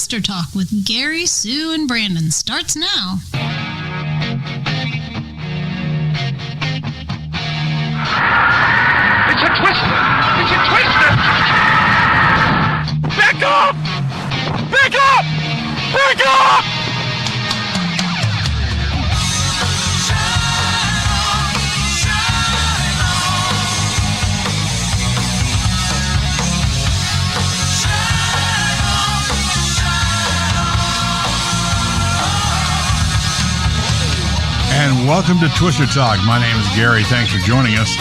Twister Talk with Gary, Sue, and Brandon starts now. It's a twister! It's a twister! Back up! Back up! Back up! And welcome to Twister Talk. My name is Gary. Thanks for joining us.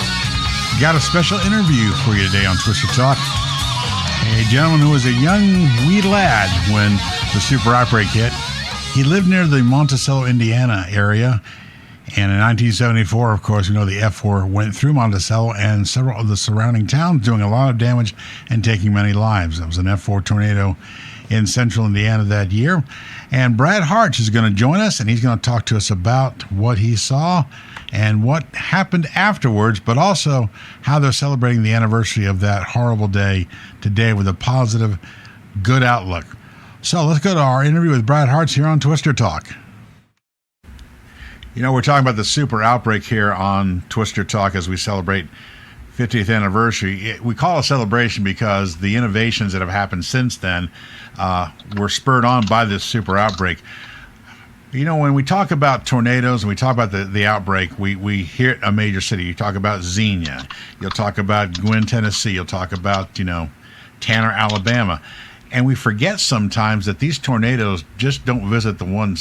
Got a special interview for you today on Twister Talk. A gentleman who was a young wee lad when the Superoutbreak hit. He lived near the Monticello, Indiana area. And in 1974, of course, we know the F4 went through Monticello and several of the surrounding towns, doing a lot of damage and taking many lives. It was an F4 tornado in central Indiana that year. And Brad Hartz is going to join us, and he's going to talk to us about what he saw and what happened afterwards, but also how they're celebrating the anniversary of that horrible day today with a positive, good outlook. So let's go to our interview with Brad Hartz here on Twister Talk. You know, we're talking about the Superoutbreak here on Twister Talk as we celebrate 50th anniversary. We call it a celebration because the innovations that have happened since then were spurred on by this Superoutbreak. You know, when we talk about tornadoes and we talk about the outbreak, we hear a major city. You talk about Xenia. You'll talk about Gwynn, Tennessee. You'll talk about, Tanner, Alabama. And we forget sometimes that these tornadoes just don't visit the one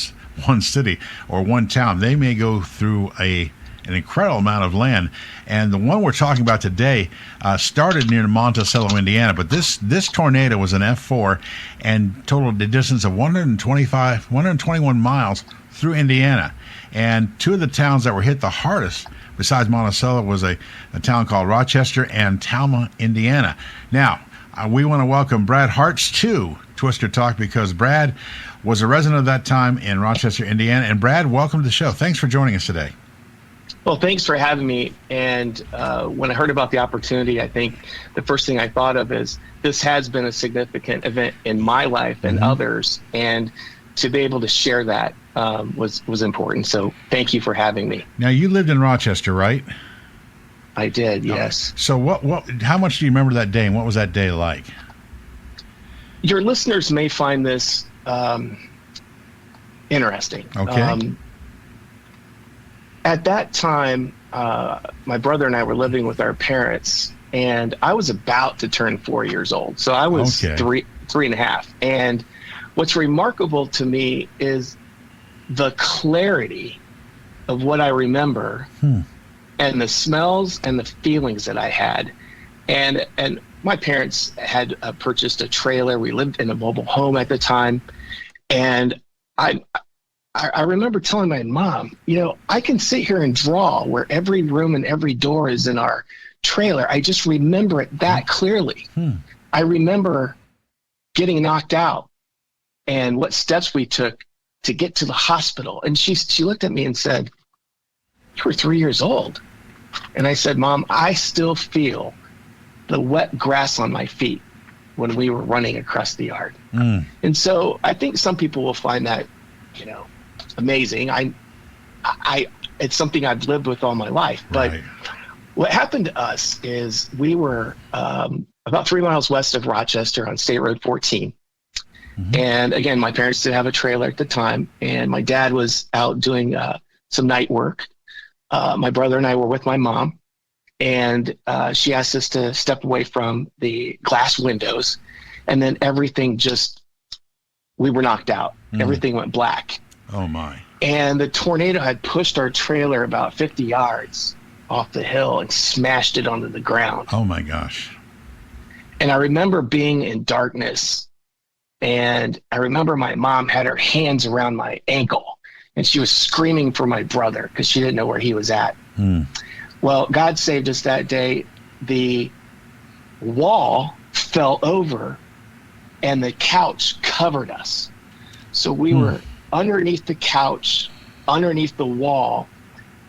city or one town. They may go through an incredible amount of land. And the one we're talking about today started near Monticello, Indiana. But this tornado was an F4 and totaled a distance of 121 miles through Indiana. And two of the towns that were hit the hardest, besides Monticello, was a town called Rochester and Talma, Indiana. Now, we want to welcome Brad Hartz to Twister Talk because Brad was a resident of that time in Rochester, Indiana. And Brad, welcome to the show. Thanks for joining us today. Well, thanks for having me. And when I heard about the opportunity, I think the first thing I thought of is this has been a significant event in my life and others. And to be able to share that was important. So thank you for having me. Now, you lived in Rochester, right? I did, yes. So how much do you remember that day and what was that day like? Your listeners may find this interesting. Okay. At that time, my brother and I were living with our parents, and I was about to turn 4 years old. So I was three and a half. And what's remarkable to me is the clarity of what I remember and the smells and the feelings that I had. And my parents had purchased a trailer. We lived in a mobile home at the time. And I remember telling my mom, I can sit here and draw where every room and every door is in our trailer. I just remember it that clearly. I remember getting knocked out and what steps we took to get to the hospital. And she looked at me and said, "You were 3 years old." And I said, "Mom, I still feel the wet grass on my feet when we were running across the yard." And so I think some people will find that, amazing. It's something I've lived with all my life. But what happened to us is we were about 3 miles west of Rochester on State Road 14. And again, my parents did have a trailer at the time, and my dad was out doing some night work. My brother and I were with my mom, and she asked us to step away from the glass windows, and then we were knocked out. Everything went black. Oh my. And the tornado had pushed our trailer about 50 yards off the hill and smashed it onto the ground. Oh my gosh. And I remember being in darkness, and I remember my mom had her hands around my ankle, and she was screaming for my brother because she didn't know where he was at. Well, God saved us that day. The wall fell over and the couch covered us. So we were underneath the couch, underneath the wall,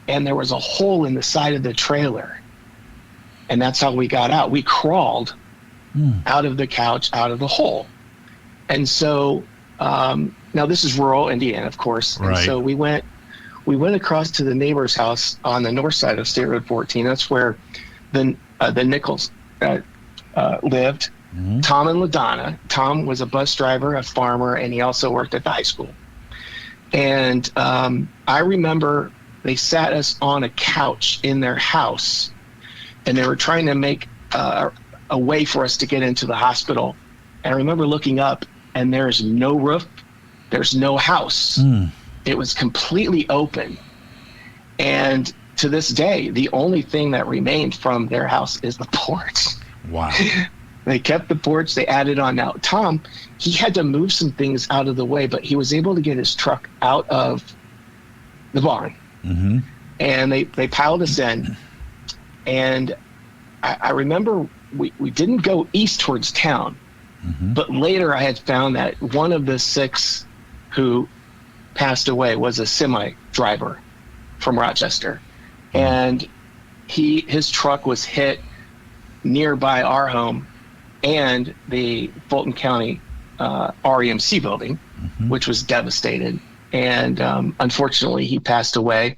and there was a hole in the side of the trailer. And that's how we got out. We crawled out of the couch, out of the hole. And so Now this is rural Indiana, of course. Right. And so we went across to the neighbor's house on the north side of State Road 14. That's where the Nichols lived. Mm-hmm. Tom and LaDonna. Tom was a bus driver, a farmer, and he also worked at the high school. And I remember they sat us on a couch in their house, and they were trying to make a way for us to get into the hospital. And I remember looking up, and there's no roof, there's no house. It was completely open. And to this day, the only thing that remained from their house is the porch. Wow. They kept the porch, they added on. Now, Tom, he had to move some things out of the way, but he was able to get his truck out of the barn. Mm-hmm. And they piled us in. And I remember we didn't go east towards town, mm-hmm. but later I had found that one of the 6 who passed away was a semi driver from Rochester. Mm-hmm. And his truck was hit nearby our home and the Fulton County REMC building, mm-hmm. which was devastated. And unfortunately, he passed away.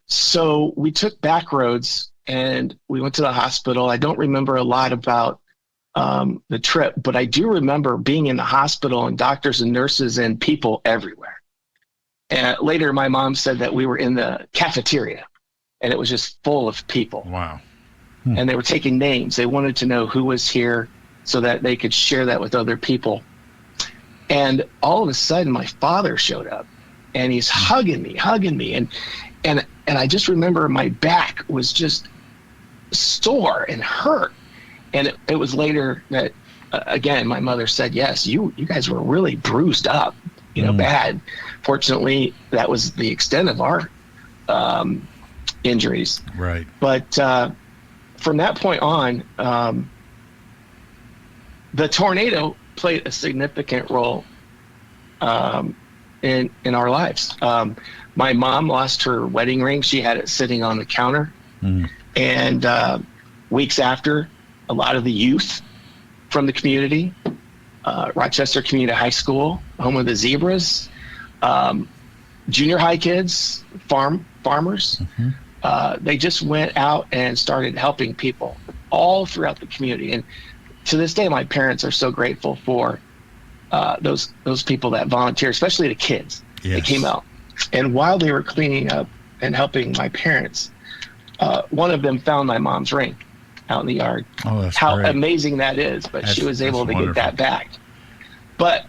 So we took back roads and we went to the hospital. I don't remember a lot about the trip, but I do remember being in the hospital and doctors and nurses and people everywhere. And later, my mom said that we were in the cafeteria and it was just full of people. Wow. And they were taking names. They wanted to know who was here so that they could share that with other people. And all of a sudden, my father showed up, and he's hugging me, and I just remember my back was just sore and hurt. And it was later that again, my mother said, "Yes, you guys were really bruised up, bad." Fortunately, that was the extent of our injuries. Right. But from that point on, the tornado played a significant role in our lives. My mom lost her wedding ring. She had it sitting on the counter. Mm. And weeks after, a lot of the youth from the community, Rochester Community High School, home of the Zebras, junior high kids, farmers, mm-hmm. They just went out and started helping people all throughout the community. And to this day, my parents are so grateful for those people that volunteer, especially the kids. Yes. They came out. And while they were cleaning up and helping my parents, one of them found my mom's ring out in the yard. Oh, that's How great. Amazing that is, but she was able to get that back. But,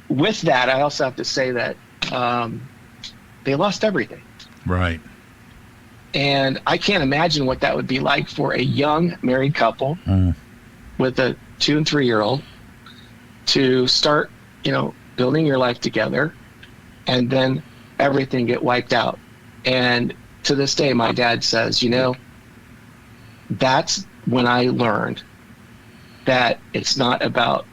with that, I also have to say that they lost everything. Right. And I can't imagine what that would be like for a young married couple with a 2 and 3-year-old to start, building your life together and then everything get wiped out. And to this day, my dad says, that's when I learned that it's not about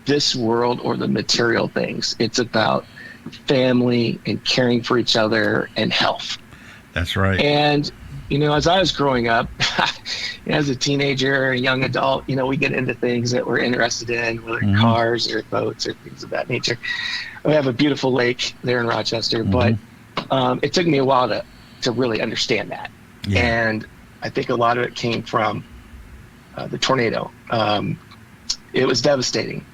this world or the material things. It's about family and caring for each other and health. That's right. And, as I was growing up, as a teenager, a young adult, we get into things that we're interested in, whether mm-hmm. cars or boats or things of that nature. We have a beautiful lake there in Rochester, mm-hmm. but it took me a while to really understand that. Yeah. And I think a lot of it came from the tornado. It was devastating.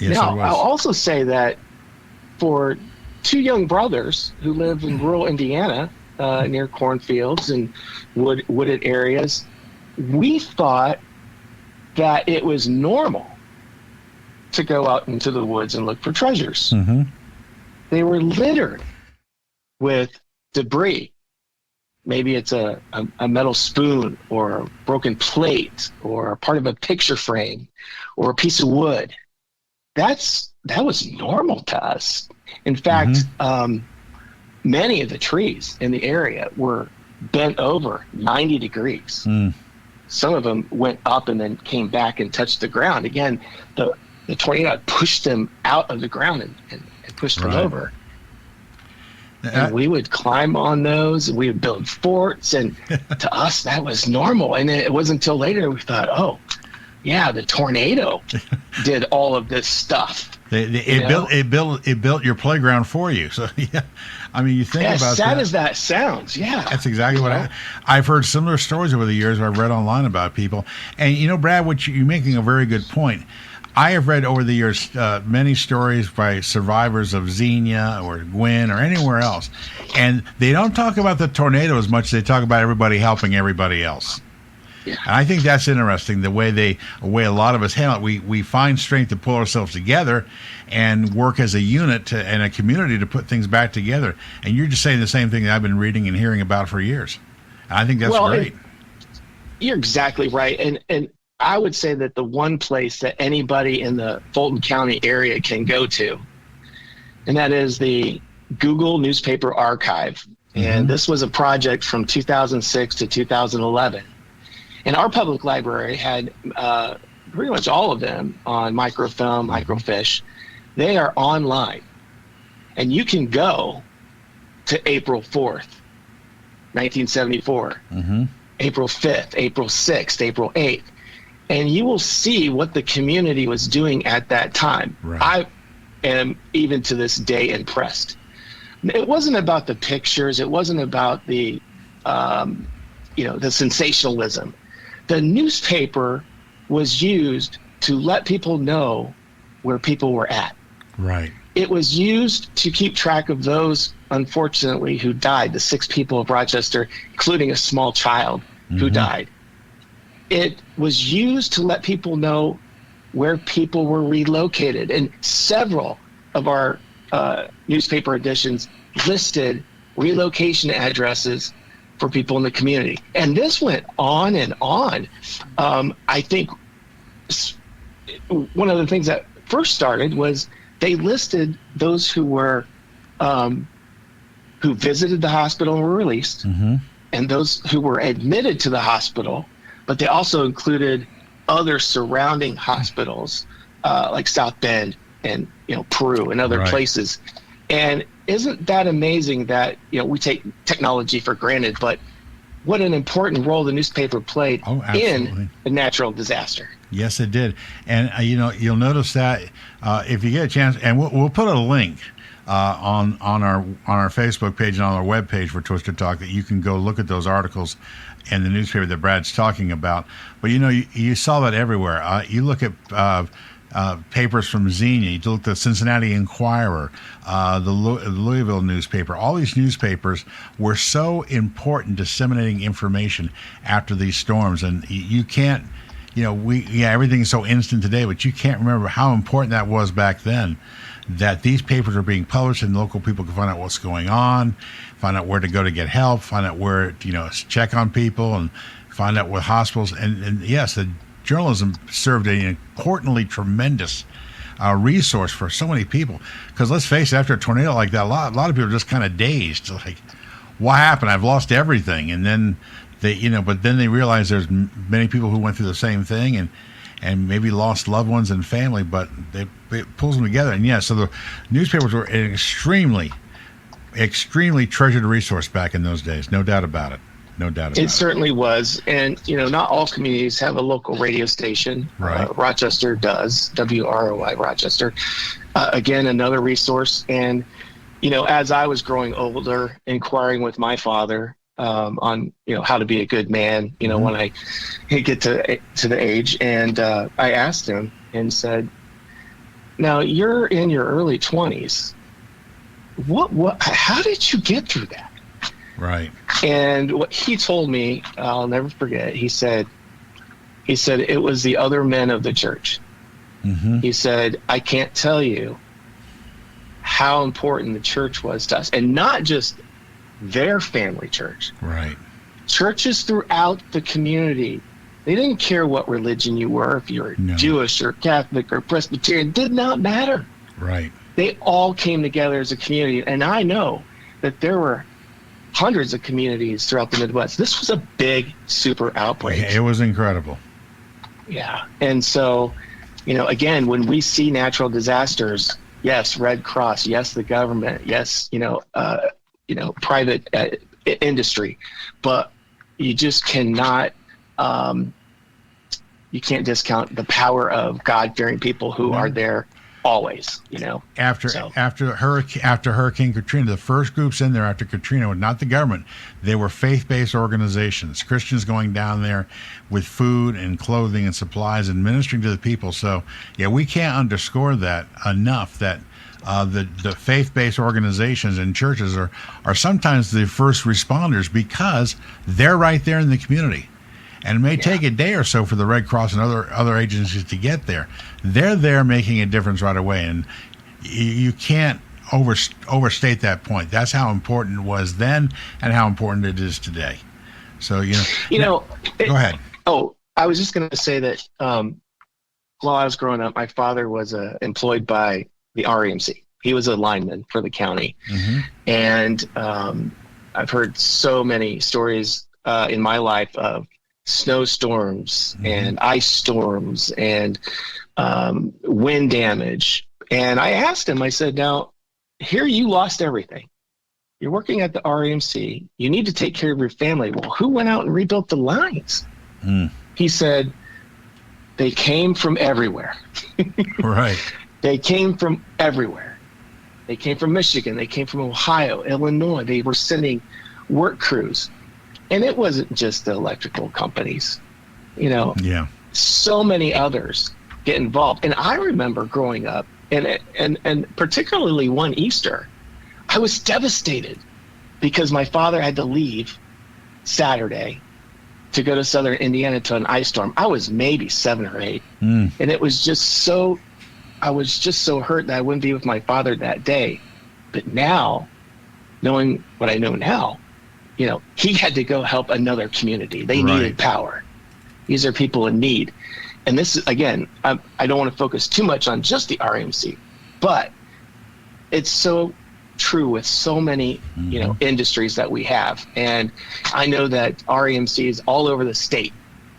Yes, now, it was. I'll also say that for 2 young brothers who live in rural Indiana, near cornfields and wooded areas, we thought that it was normal to go out into the woods and look for treasures. Mm-hmm. They were littered with debris. Maybe it's a metal spoon or a broken plate or a part of a picture frame or a piece of wood. That was normal to us. In fact, mm-hmm. Many of the trees in the area were bent over 90 degrees. Mm. Some of them went up and then came back and touched the ground. Again, the tornado pushed them out of the ground and pushed them over. And we would climb on those, and we would build forts, and to us, that was normal. And it wasn't until later we thought, yeah, the tornado did all of this stuff. It built your playground for you. So yeah, I mean, you think about that. As sad as that sounds, yeah, that's exactly what I've heard similar stories over the years. Where I've read online about people, and Brad, you're making a very good point. I have read over the years many stories by survivors of Xenia or Gwen or anywhere else, and they don't talk about the tornado as much as they talk about everybody helping everybody else. Yeah. And I think that's interesting, the way a lot of us handle it. We find strength to pull ourselves together and work as a unit and a community to put things back together. And you're just saying the same thing that I've been reading and hearing about for years. And I think that's great. You're exactly right. And I would say that the one place that anybody in the Fulton County area can go to, and that is the Google Newspaper Archive. Mm-hmm. And this was a project from 2006 to 2011. And our public library had pretty much all of them on microfilm, microfiche. They are online. And you can go to April 4th, 1974, April 5th, April 6th, April 8th. And you will see what the community was doing at that time. Right. I am, even to this day, impressed. It wasn't about the pictures. It wasn't about the sensationalism. The newspaper was used to let people know where people were at. Right. It was used to keep track of those, unfortunately, who died, the 6 people of Rochester, including a small child who died. It was used to let people know where people were relocated. And several of our newspaper editions listed relocation addresses for people in the community. And this went on and on. I think one of the things that first started was they listed those who were who visited the hospital and were released, and those who were admitted to the hospital, but they also included other surrounding hospitals like South Bend and Peru and other places. And isn't that amazing that we take technology for granted, but what an important role the newspaper played in a natural disaster. Yes, it did. And you'll notice that if you get a chance, and we'll put a link on our Facebook page and on our webpage for Twister Talk that you can go look at those articles in the newspaper that Brad's talking about. But you saw that everywhere. You look at papers from Xenia, you look at the Cincinnati Enquirer, the Louisville newspaper. All these newspapers were so important disseminating information after these storms, and you can't. Everything's so instant today, but you can't remember how important that was back then, that these papers are being published and local people can find out what's going on, find out where to go to get help, find out where check on people, and find out what hospitals. And yes, the journalism served an importantly tremendous resource for so many people. Because let's face it, after a tornado like that, a lot of people are just kind of dazed. Like, what happened? I've lost everything. And then but then they realize there's many people who went through the same thing and maybe lost loved ones and family, but it pulls them together. And so the newspapers were an extremely, extremely treasured resource back in those days. No doubt about it. No doubt about it. It certainly was. And, not all communities have a local radio station. Right. Rochester does, WROI Rochester. Again, another resource. And, as I was growing older, inquiring with my father on, how to be a good man, when I get to the age. And I asked him and said, now you're in your early 20s. How did you get through that? Right. And what he told me, I'll never forget, he said it was the other men of the church. He said, I can't tell you how important the church was to us, and not just their family church. Right. Churches throughout the community, they didn't care what religion you were, if you were Jewish or Catholic or Presbyterian, did not matter. Right. They all came together as a community. And I know that there were hundreds of communities throughout the Midwest. This was a big super outbreak. It was incredible. Yeah. And so, again, when we see natural disasters, yes, Red Cross, yes, the government, yes, private industry, but you just cannot you can't discount the power of God-fearing people who are there always, After Hurricane Katrina, the first groups in there after Katrina were not the government. They were faith-based organizations, Christians going down there with food and clothing and supplies and ministering to the people. So, yeah, we can't underscore that enough, that the faith-based organizations and churches are sometimes the first responders because they're right there in the community. And it may take a day or so for the Red Cross and other agencies to get there. They're there making a difference right away, and you can't overstate that point. That's how important it was then and how important it is today. So, go ahead. Oh, I was just going to say that while I was growing up, my father was employed by the REMC. He was a lineman for the county. Mm-hmm. And I've heard so many stories in my life of snowstorms and ice storms and wind damage. And I asked him, I said, now, here you lost everything. You're working at the REMC. You need to take care of your family. Well, who went out and rebuilt the lines? He said, they came from everywhere. Right. They came from everywhere. They came from Michigan. They came from Ohio, Illinois. They were sending work crews. And it wasn't just the electrical companies, so many others get involved. And I remember growing up, and particularly one Easter, I was devastated because my father had to leave Saturday to go to southern Indiana to an ice storm. I was maybe 7 or 8. And it was I was just so hurt that I wouldn't be with my father that day. But now, knowing what I know now, he had to go help another community. They needed power. These are people in need. And this is, again, I don't want to focus too much on just the RMC, but it's so true with so many, industries that we have. And I know that REMCs all over the state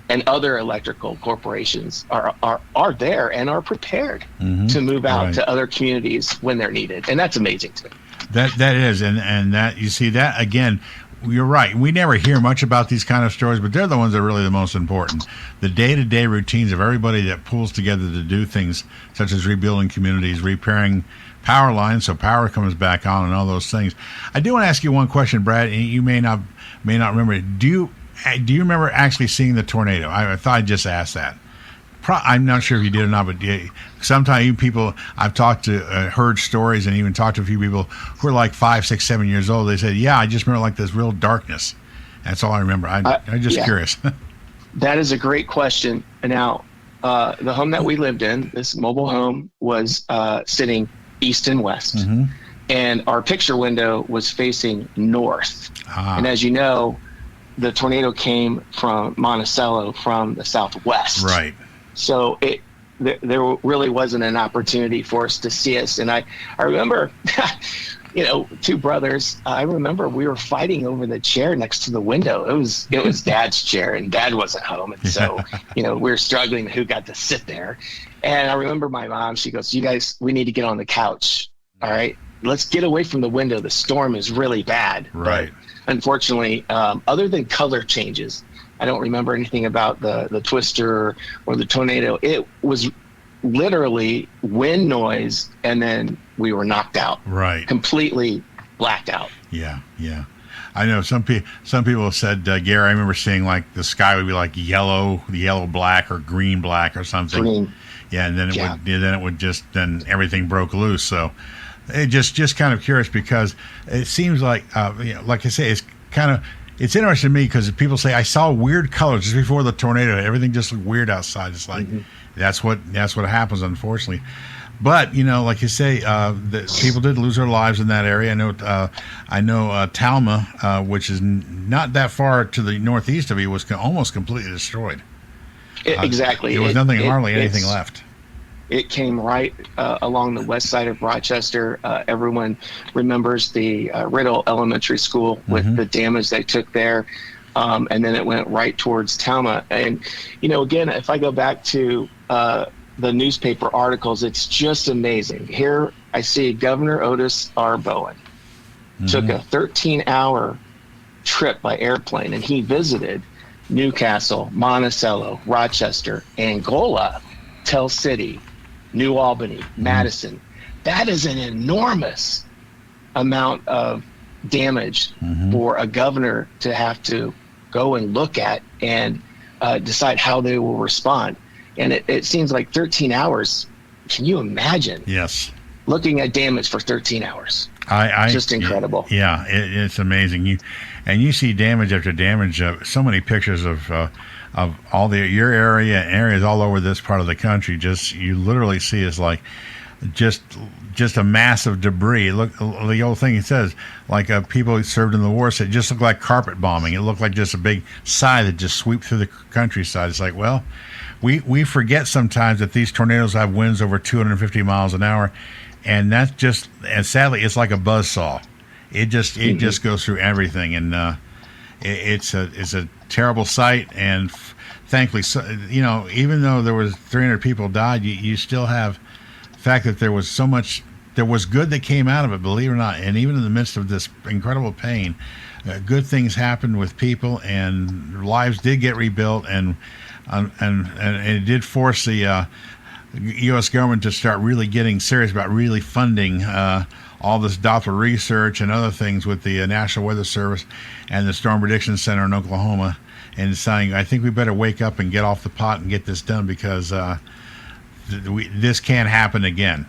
and other electrical corporations are there and are prepared to move out to other communities when they're needed. And that's amazing to me. That is. And that, you see that again, you're right. We never hear much about these kind of stories, but they're the ones that are really the most important. The day-to-day routines of everybody that pulls together to do things such as rebuilding communities, repairing power lines so power comes back on, and all those things. I do want to ask you one question, Brad. You may not remember it. Do you remember actually seeing the tornado? I thought I'd just ask that. I'm not sure if you did or not, but sometimes even people I've talked to, heard stories, and even talked to a few people who are like 5, 6, 7 years old. They said, "Yeah, I just remember like this real darkness." That's all I remember. I'm just curious. That is a great question. Now, the home that we lived in, this mobile home, was sitting east and west, and our picture window was facing north. And as you know, the tornado came from Monticello from the southwest. Right. So there really wasn't an opportunity for us to see us. And I remember, two brothers. I remember we were fighting over the chair next to the window. It was Dad's chair, and Dad wasn't home, and so we were struggling who got to sit there. And I remember my mom. She goes, "You guys, we need to get on the couch. All right, let's get away from the window. The storm is really bad." Right. But unfortunately, other than color changes, I don't remember anything about the twister or the tornado. It was literally wind noise, and then we were knocked out. Right. Completely blacked out. Yeah. I know some people have said, Gary, I remember seeing like the sky would be like yellow black or green black or something. Green. Yeah, and then everything broke loose. So it just kind of curious, because it seems like like I say, it's interesting to me because people say I saw weird colors just before the tornado. Everything just looked weird outside. It's like that's what happens, unfortunately. But like you say, the people did lose their lives in that area. I know Talma, which is not that far to the northeast of you, was almost completely destroyed. Exactly. There was hardly anything left. It came right along the west side of Rochester. Everyone remembers the Riddle Elementary School with the damage they took there. And then it went right towards Talma. And, again, if I go back to the newspaper articles, it's just amazing. Here I see Governor Otis R. Bowen took a 13-hour trip by airplane, and he visited Newcastle, Monticello, Rochester, Angola, Tell City, New Albany, Madison. That is an enormous amount of damage for a governor to have to go and look at and decide how they will respond. And it seems like 13 hours. Can you imagine? Yes. Looking at damage for 13 hours. Just incredible. Yeah, it's amazing. You see damage after damage. So many pictures of all your area and areas all over this part of the country. You literally see is like just a mass of debris. Look, the old thing it says, like people who served in the war said, it just looked like carpet bombing. It looked like just a big sigh that just swept through the countryside. It's like, well, we forget sometimes that these tornadoes have winds over 250 miles an hour, and sadly, it's like a buzzsaw. It just goes through everything, and it's a terrible sight. And thankfully, even though there was 300 people died, you still have the fact that there was good that came out of it, believe it or not. And even in the midst of this incredible pain, good things happened with people, and lives did get rebuilt, and it did force the U.S. government to start really getting serious about really funding all this Doppler research and other things with the National Weather Service and the Storm Prediction Center in Oklahoma, and saying, I think we better wake up and get off the pot and get this done, because this can't happen again.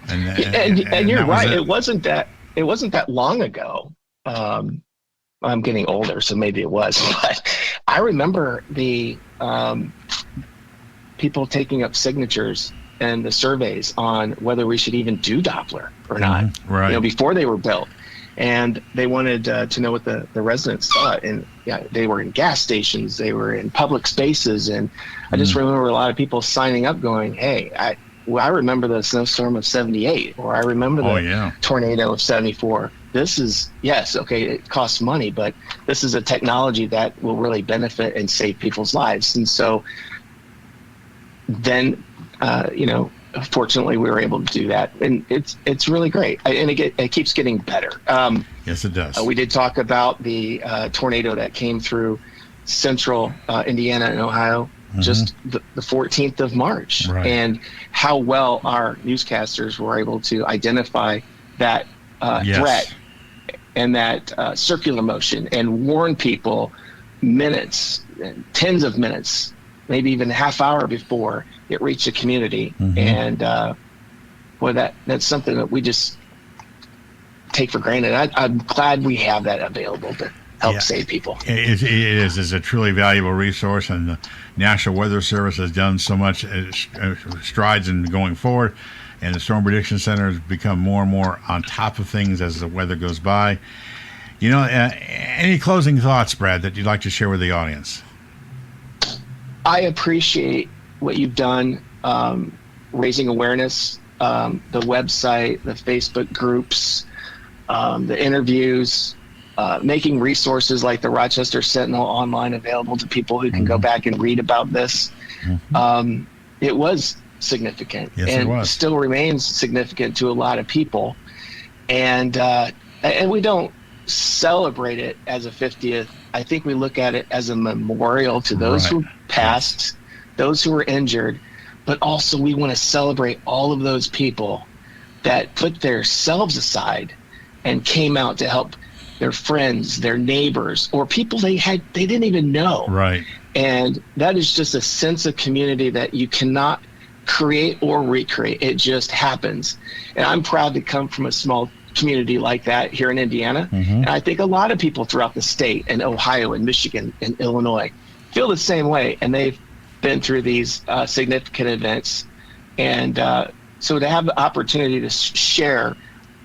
And you're right. It wasn't that long ago. I'm getting older, so maybe it was, but I remember the people taking up signatures and the surveys on whether we should even do Doppler or not, right? Before they were built, and they wanted to know what the residents thought. And they were in gas stations, they were in public spaces, and I just remember a lot of people signing up, going, "Hey, I remember the snowstorm of '78, or I remember the tornado of '74. This is, yes, okay, it costs money, but this is a technology that will really benefit and save people's lives." And so then, fortunately, we were able to do that, and it's really great, and it keeps getting better. Yes, it does. We did talk about the tornado that came through central Indiana and Ohio just the 14th of March, and how well our newscasters were able to identify that threat and that circular motion, and warn people minutes, tens of minutes, maybe even a half hour before it reached the community. And that's something that we just take for granted. I'm glad we have that available to help save people. It is. It's a truly valuable resource, and the National Weather Service has done so much strides in going forward, and the Storm Prediction Center has become more and more on top of things as the weather goes by. Any closing thoughts, Brad, that you'd like to share with the audience? I appreciate what you've done, raising awareness, the website, the Facebook groups, the interviews, making resources like the Rochester Sentinel online available to people who can go back and read about this. It was significant, and still remains significant to a lot of people. And we don't celebrate it as a 50th. I think we look at it as a memorial to those who passed, those who were injured, but also we want to celebrate all of those people that put their selves aside and came out to help their friends, their neighbors, or people they didn't even know. Right. And that is just a sense of community that you cannot create or recreate. It just happens. And I'm proud to come from a small community like that here in Indiana. And I think a lot of people throughout the state, and Ohio and Michigan and Illinois, feel the same way, and they've been through these significant events. And so to have the opportunity to share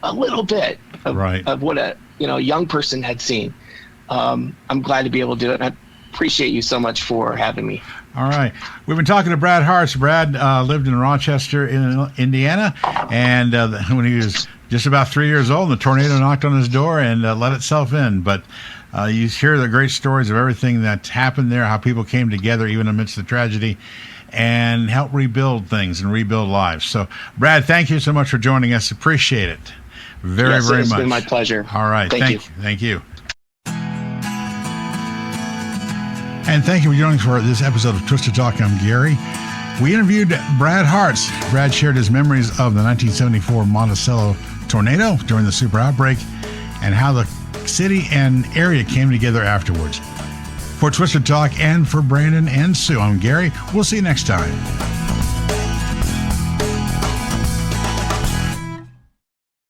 a little bit of what a young person had seen, I'm glad to be able to do it. And I appreciate you so much for having me. All right. We've been talking to Brad Hartz. Brad lived in Rochester, Indiana, and when he was just about 3 years old, the tornado knocked on his door and let itself in. But you hear the great stories of everything that's happened there, how people came together even amidst the tragedy and help rebuild things and rebuild lives. So, Brad, thank you so much for joining us. Appreciate it very much. It's been my pleasure. All right. Thank you. And thank you for joining us for this episode of Twisted Talk. I'm Gary. We interviewed Brad Hartz. Brad shared his memories of the 1974 Monticello tornado during the super outbreak and how the city and area came together afterwards. For Twisted Talk and for Brandon and Sue, I'm Gary. We'll see you next time.